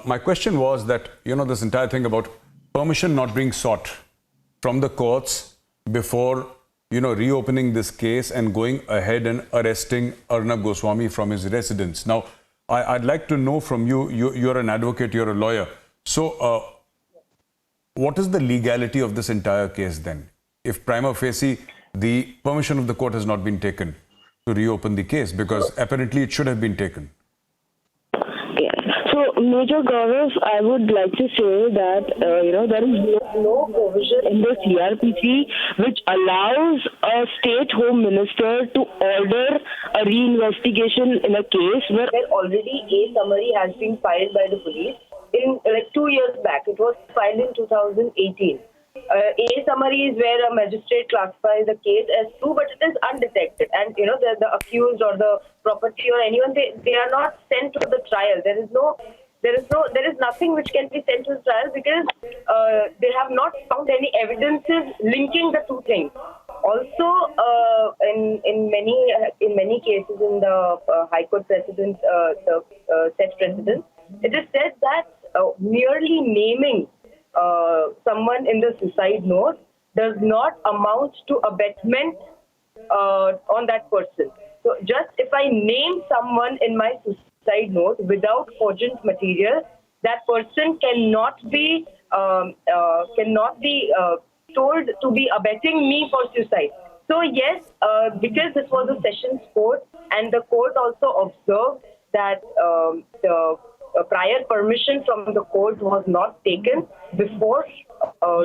my question was that, this entire thing about permission not being sought from the courts before, reopening this case and going ahead and arresting Arnab Goswami from his residence. Now, I'd like to know from you, you're an advocate, you're a lawyer. So, what is the legality of this entire case then? If prima facie, the permission of the court has not been taken to reopen the case, because apparently it should have been taken. Major Gaurav, I would like to say that, there is no provision in the CRPC which allows a state home minister to order a reinvestigation in a case where already a summary has been filed by the police in 2 years back. It was filed in 2018. A summary is where a magistrate classifies a case as true, but it is undetected. And, the accused or the property or anyone, they are not sent to the trial. There is nothing which can be sent to the trial because they have not found any evidences linking the two things. Also, in many cases in the High Court precedents, set precedents, it is said that merely naming someone in the suicide note does not amount to abetment on that person. So just if I name someone in my suicide note without cogent material, that person cannot be told to be abetting me for suicide. So yes, because this was a sessions court and the court also observed that the prior permission from the court was not taken before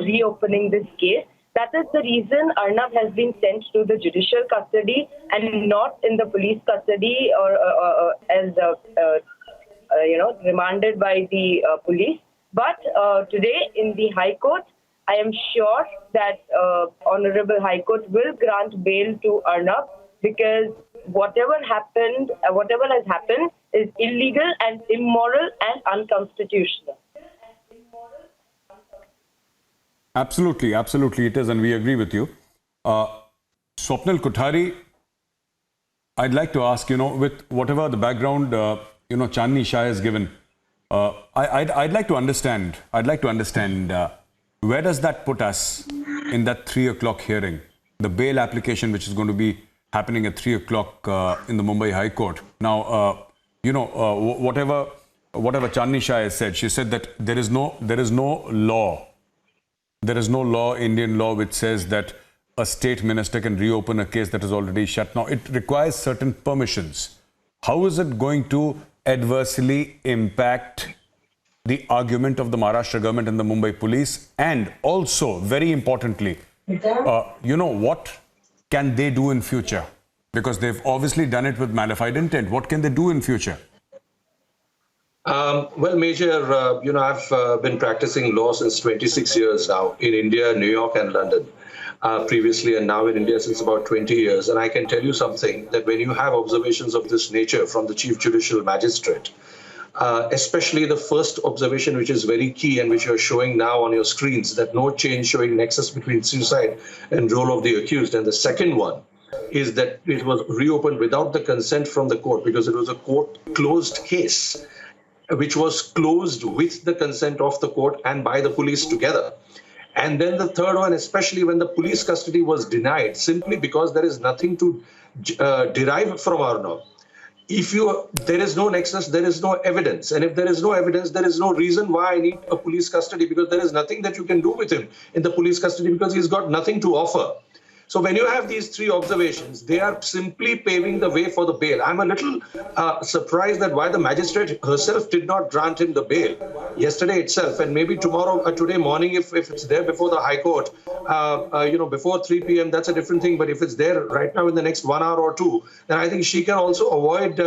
reopening this case. That is the reason Arnab has been sent to the judicial custody and not in the police custody or as remanded by the police. But today in the High Court, I am sure that Honorable High Court will grant bail to Arnab because whatever has happened is illegal and immoral and unconstitutional. Absolutely, absolutely it is, and we agree with you. Swapnil Kothari, I'd like to ask, with whatever the background, Chandni Shah has given, I'd like to understand, where does that put us in that 3 o'clock hearing, the bail application which is going to be happening at 3 o'clock in the Mumbai High Court. Now, whatever Chandni Shah has said, she said that there is no law. There is no law, Indian law, which says that a state minister can reopen a case that is already shut. Now, it requires certain permissions. How is it going to adversely impact the argument of the Maharashtra government and the Mumbai police? And also, very importantly, what can they do in future? Because they've obviously done it with malified intent. What can they do in future? Well, Major, I've been practicing law since 26 years now in India, New York and London previously, and now in India since about 20 years. And I can tell you something, that when you have observations of this nature from the Chief Judicial Magistrate, especially the first observation, which is very key and which you're showing now on your screens, that no change showing nexus between suicide and role of the accused. And the second one is that it was reopened without the consent from the court because it was a court-closed case, which was closed with the consent of the court and by the police together. And then the third one, especially when the police custody was denied, simply because there is nothing to derive from Arnab. There is no nexus, there is no evidence. And if there is no evidence, there is no reason why I need a police custody, because there is nothing that you can do with him in the police custody because he's got nothing to offer. So when you have these three observations, they are simply paving the way for the bail. I'm a little surprised that why the magistrate herself did not grant him the bail yesterday itself, and maybe today morning, if it's there before the High Court, before 3 p.m., that's a different thing. But if it's there right now in the next 1 hour or two, then I think she can also avoid,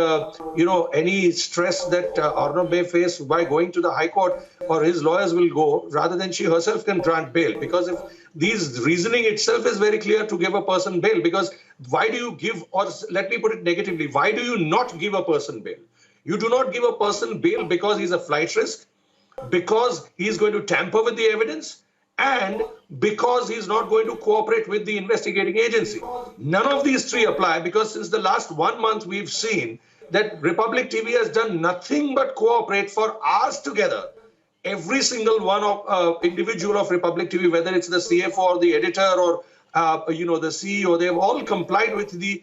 any stress that Arnab may face by going to the High Court, or his lawyers will go, rather than she herself can grant bail. Because if these reasoning itself is very clear to give a person bail, because why do you give, or let me put it negatively, why do you not give a person bail? You do not give a person bail because he's a flight risk, because he's going to tamper with the evidence, and because he's not going to cooperate with the investigating agency. None of these three apply, because since the last 1 month we've seen that Republic TV has done nothing but cooperate for hours together. Every single one of individual of Republic TV, whether it's the CFO or the editor or the CEO, they have all complied with the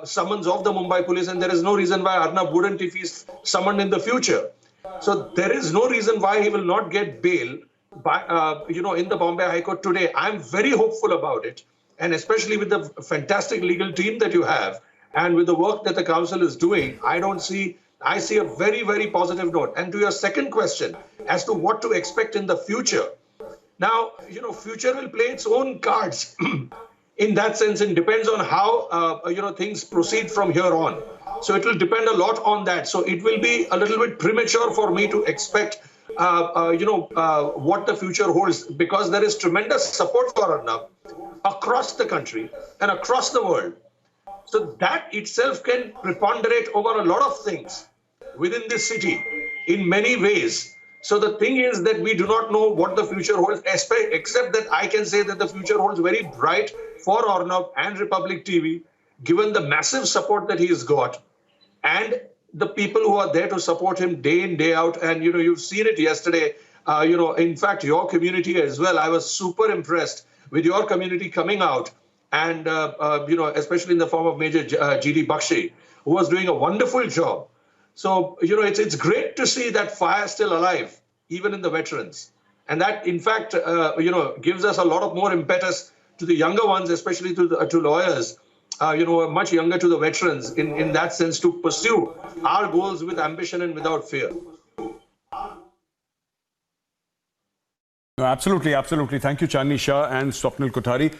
summons of the Mumbai police, and there is no reason why Arnab wouldn't if he's summoned in the future. So there is no reason why he will not get bail by, in the Bombay High Court today. I'm very hopeful about it, and especially with the fantastic legal team that you have and with the work that the council is doing, I see a very, very positive note. And to your second question as to what to expect in the future. Now, future will play its own cards in that sense. It depends on how, things proceed from here on. So it will depend a lot on that. So it will be a little bit premature for me to expect, what the future holds, because there is tremendous support for Arnab across the country and across the world. So that itself can preponderate over a lot of things within this city in many ways. So the thing is that we do not know what the future holds, except that I can say that the future holds very bright for Arnab and Republic TV, given the massive support that he has got and the people who are there to support him day in, day out. And, you've seen it yesterday, in fact, your community as well. I was super impressed with your community coming out and, especially in the form of Major G.D. Bakshi, who was doing a wonderful job. So, it's great to see that fire still alive, even in the veterans. And that, in fact, gives us a lot of more impetus to the younger ones, especially to lawyers, much younger to the veterans in that sense, to pursue our goals with ambition and without fear. No, absolutely, absolutely. Thank you, Chandni Shah and Swapnil Kothari.